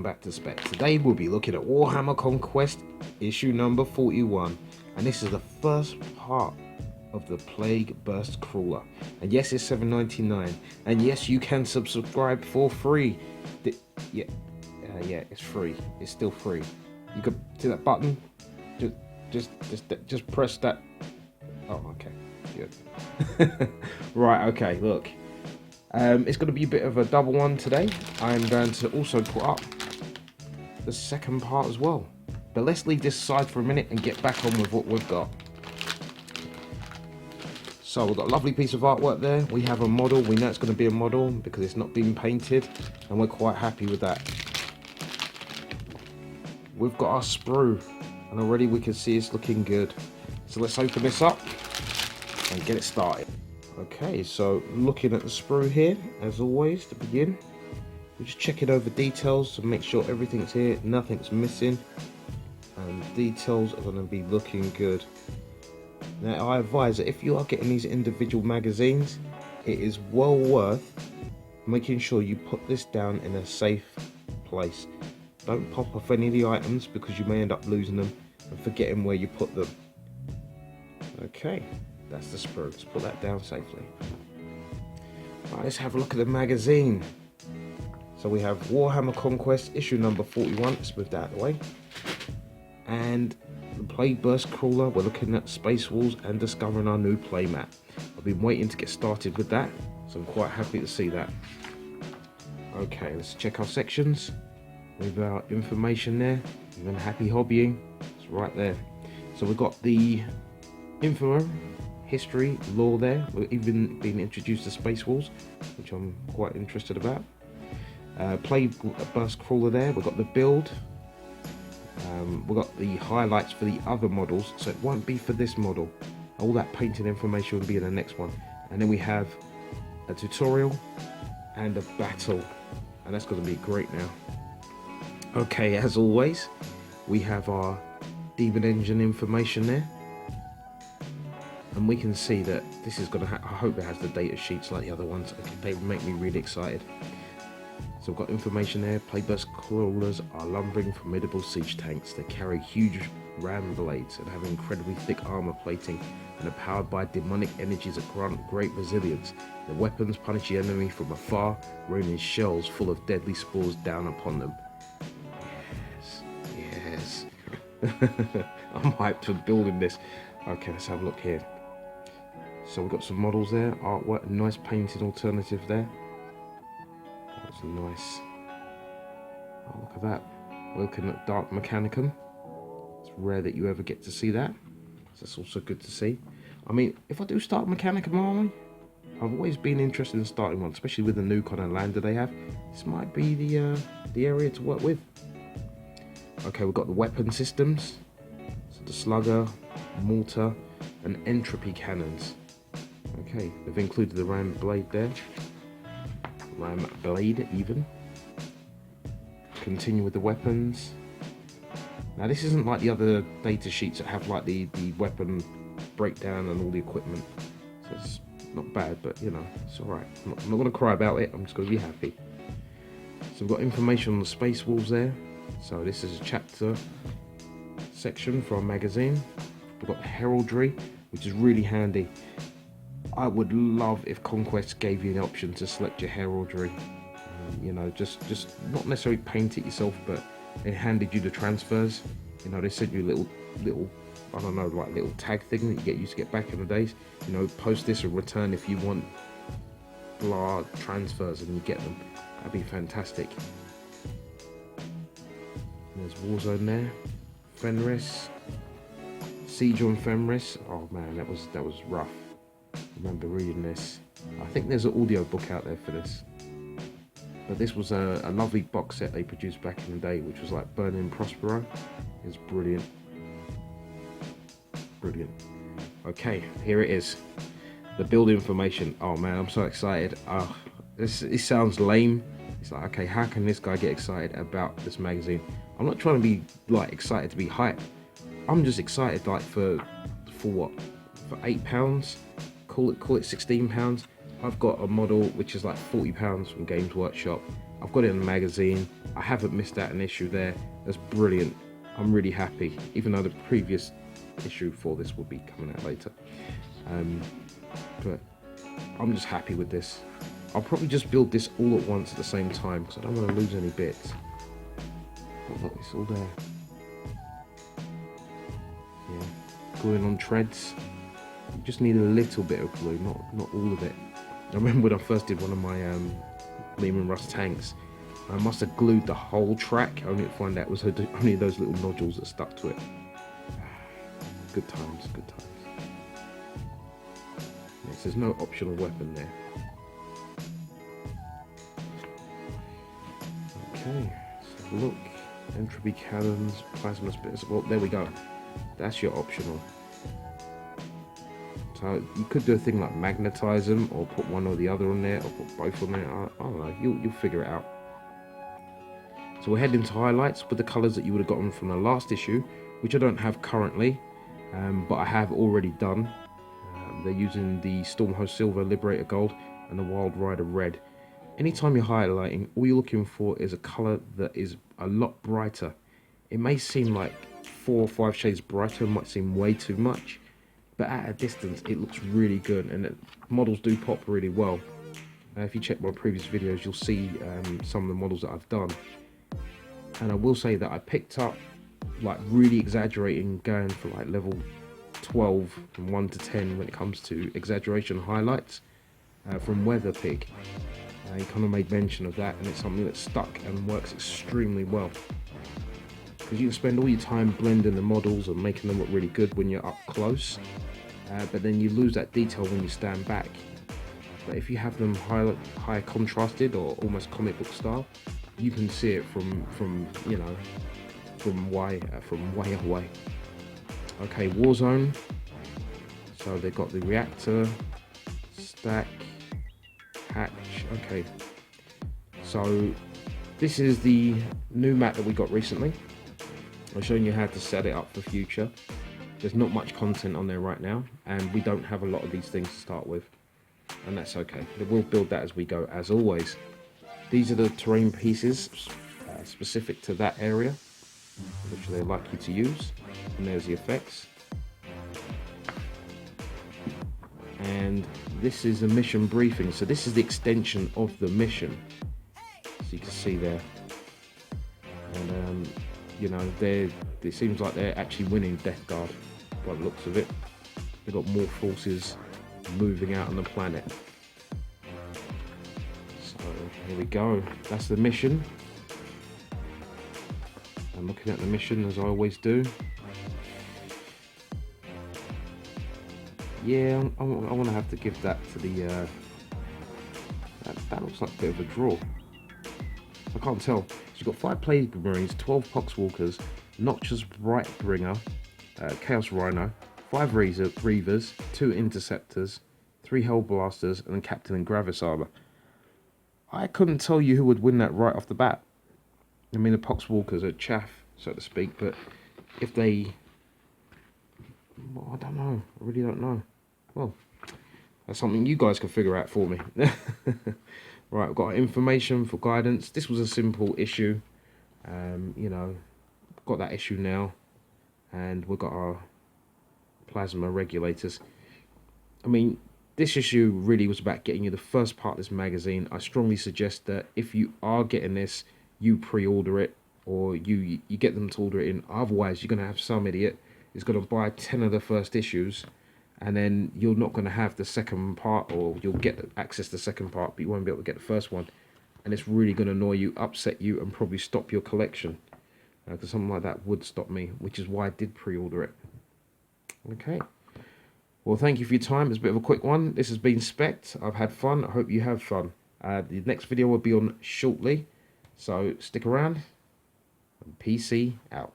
welcome back to Spekd. Today we'll be looking at Warhammer Conquest issue number 41, and this is the first part of the Plagueburst Crawler. And yes, it's $7.99, and yes, you can subscribe for free. Yeah, it's free. It's still free. You could see that button. Just press that. Oh, okay, good. Right, okay, look. It's going to be a bit of a double one today. I'm going to also put up the second part as well. But let's leave this aside for a minute and get back on with what we've got. So we've got a lovely piece of artwork there. We have a model. We know it's going to be a model because it's not been painted, and we're quite happy with that. We've got our sprue, and already we can see it's looking good. So let's open this up and get it started. Okay, so looking at the sprue here, as always, to begin, we're just checking over details to make sure everything's here, nothing's missing, and details are going to be looking good. Now, I advise that if you are getting these individual magazines, it is well worth making sure you put this down in a safe place. Don't pop off any of the items because you may end up losing them and forgetting where you put them. Okay. That's the sprue. Let's put that down safely. Right, let's have a look at the magazine. So we have Warhammer Conquest issue number 41. Let's move that out of the way. And the Plagueburst Crawler. We're looking at Space Walls and discovering our new playmat. I've been waiting to get started with that, so I'm quite happy to see that. Okay, let's check our sections. With our information there. Even happy hobbying. It's right there. So we've got the info. History, lore there. We've even been introduced to Space Walls, which I'm quite interested about. Plagueburst Crawler there. We've got the build. We've got the highlights for the other models, so it won't be for this model. All that painting information will be in the next one. And then we have a tutorial and a battle, and that's going to be great now. Okay, as always, we have our Demon Engine information there. And we can see that this is going to I hope it has the data sheets like the other ones. They make me really excited. So we've got information there. Plagueburst Crawlers are lumbering formidable siege tanks. They carry huge ram blades and have incredibly thick armor plating and are powered by demonic energies that grant great resilience. Their weapons punish the enemy from afar, raining shells full of deadly spores down upon them. Yes. I'm hyped for building this. Okay, let's have a look here. So we've got some models there, artwork, nice painted alternative there. That's nice. Oh, look at that. We're looking at Dark Mechanicum. It's rare that you ever get to see that. So that's also good to see. I mean, if I do start Mechanicum army, I've always been interested in starting one, especially with the new kind of lander they have. This might be the area to work with. Okay, we've got the weapon systems. So the slugger, mortar, and entropy cannons. Okay, they've included the ram blade there. Ram blade even. Continue with the weapons. Now this isn't like the other data sheets that have like the weapon breakdown and all the equipment. So it's not bad, but you know, it's alright. I'm not going to cry about it, I'm just going to be happy. So we've got information on the Space Walls there. So this is a chapter section for our magazine. We've got heraldry, which is really handy. I would love if Conquest gave you the option to select your heraldry. You know, just not necessarily paint it yourself, but they handed you the transfers. You know, they sent you a little, I don't know, like little tag thing that you used to get back in the days. You know, post this and return if you want blah transfers, and you get them. That'd be fantastic. There's Warzone there, Fenris. Siege on Fenris. Oh man, that was rough. I remember reading this. I think there's an audio book out there for this. But this was a lovely box set they produced back in the day, which was like Burning Prospero. It was brilliant. Brilliant. Okay, here it is. The build information. Oh man, I'm so excited. This sounds lame. It's like, okay, how can this guy get excited about this magazine? I'm not trying to be like excited to be hyped. I'm just excited like for what? For £8? Call it £16. I've got a model which is like £40 from Games Workshop. I've got it in a magazine. I haven't missed out an issue there. That's brilliant. I'm really happy, even though the previous issue for this will be coming out later. But I'm just happy with this. I'll probably just build this all at once at the same time because I don't want to lose any bits. But look, it's all there. Yeah, gluing on treads. You just need a little bit of glue, not all of it. I remember when I first did one of my Lehman Russ tanks, I must have glued the whole track only to find out it was only those little nodules that stuck to it. Good times, good times. Yes, there's no optional weapon there. Okay, let's have a look. Entropy cannons, plasma spitters. Well, there we go. That's your optional. So you could do a thing like magnetize them, or put one or the other on there, or put both on there. I don't know. You'll figure it out. So we're heading to highlights with the colours that you would have gotten from the last issue, which I don't have currently, but I have already done. They're using the Stormhost Silver, Liberator Gold, and the Wild Rider Red. Anytime you're highlighting, all you're looking for is a colour that is a lot brighter. It may seem like 4 or 5 shades brighter, might seem way too much, but at a distance it looks really good, and the models do pop really well. If you check my previous videos, you'll see some of the models that I've done. And I will say that I picked up, like, really exaggerating, going for like level 12 from 1 to 10 when it comes to exaggeration highlights from Weatherpig. He kind of made mention of that, and it's something that's stuck and works extremely well. Because you can spend all your time blending the models and making them look really good when you're up close, but then you lose that detail when you stand back. But if you have them high contrasted or almost comic book style, you can see it from you know, from way away. Okay, Warzone. So they've got the reactor, stack, hatch. Okay, so this is the new map that we got recently. I'm showing you how to set it up for future. There's not much content on there right now, and we don't have a lot of these things to start with, and that's okay. We'll build that as we go, as always. These are the terrain pieces specific to that area, which they like you to use, and there's the effects. And this is a mission briefing, so this is the extension of the mission, so you can see there. And you know, it seems like they're actually winning Death Guard by the looks of it. They've got more forces moving out on the planet. So here we go, that's the mission. I'm looking at the mission as I always do. Yeah, I want to have to give that to the that looks like a bit of a draw. I can't tell. So you've got 5 Plague Marines, 12 Poxwalkers, Noxious Brightbringer, Chaos Rhino, 5 Reavers, 2 Interceptors, 3 Hellblasters, and a Captain in Gravis Armor. I couldn't tell you who would win that right off the bat. I mean, the Poxwalkers are chaff, so to speak, but if they... well, I don't know. I really don't know. Well, that's something you guys can figure out for me. Right, I've got information for guidance. This was a simple issue. You know, got that issue now, and we've got our plasma regulators. I mean, this issue really was about getting you the first part of this magazine. I strongly suggest that if you are getting this, you pre-order it, or you get them to order it in. Otherwise, you're going to have some idiot who's going to buy 10 of the first issues, and then you're not going to have the second part, or you'll get access to the second part, but you won't be able to get the first one. And it's really going to annoy you, upset you, and probably stop your collection. Because something like that would stop me, which is why I did pre-order it. Okay. Well, thank you for your time. It's a bit of a quick one. This has been Spekd. I've had fun. I hope you have fun. The next video will be on shortly. So stick around. PC out.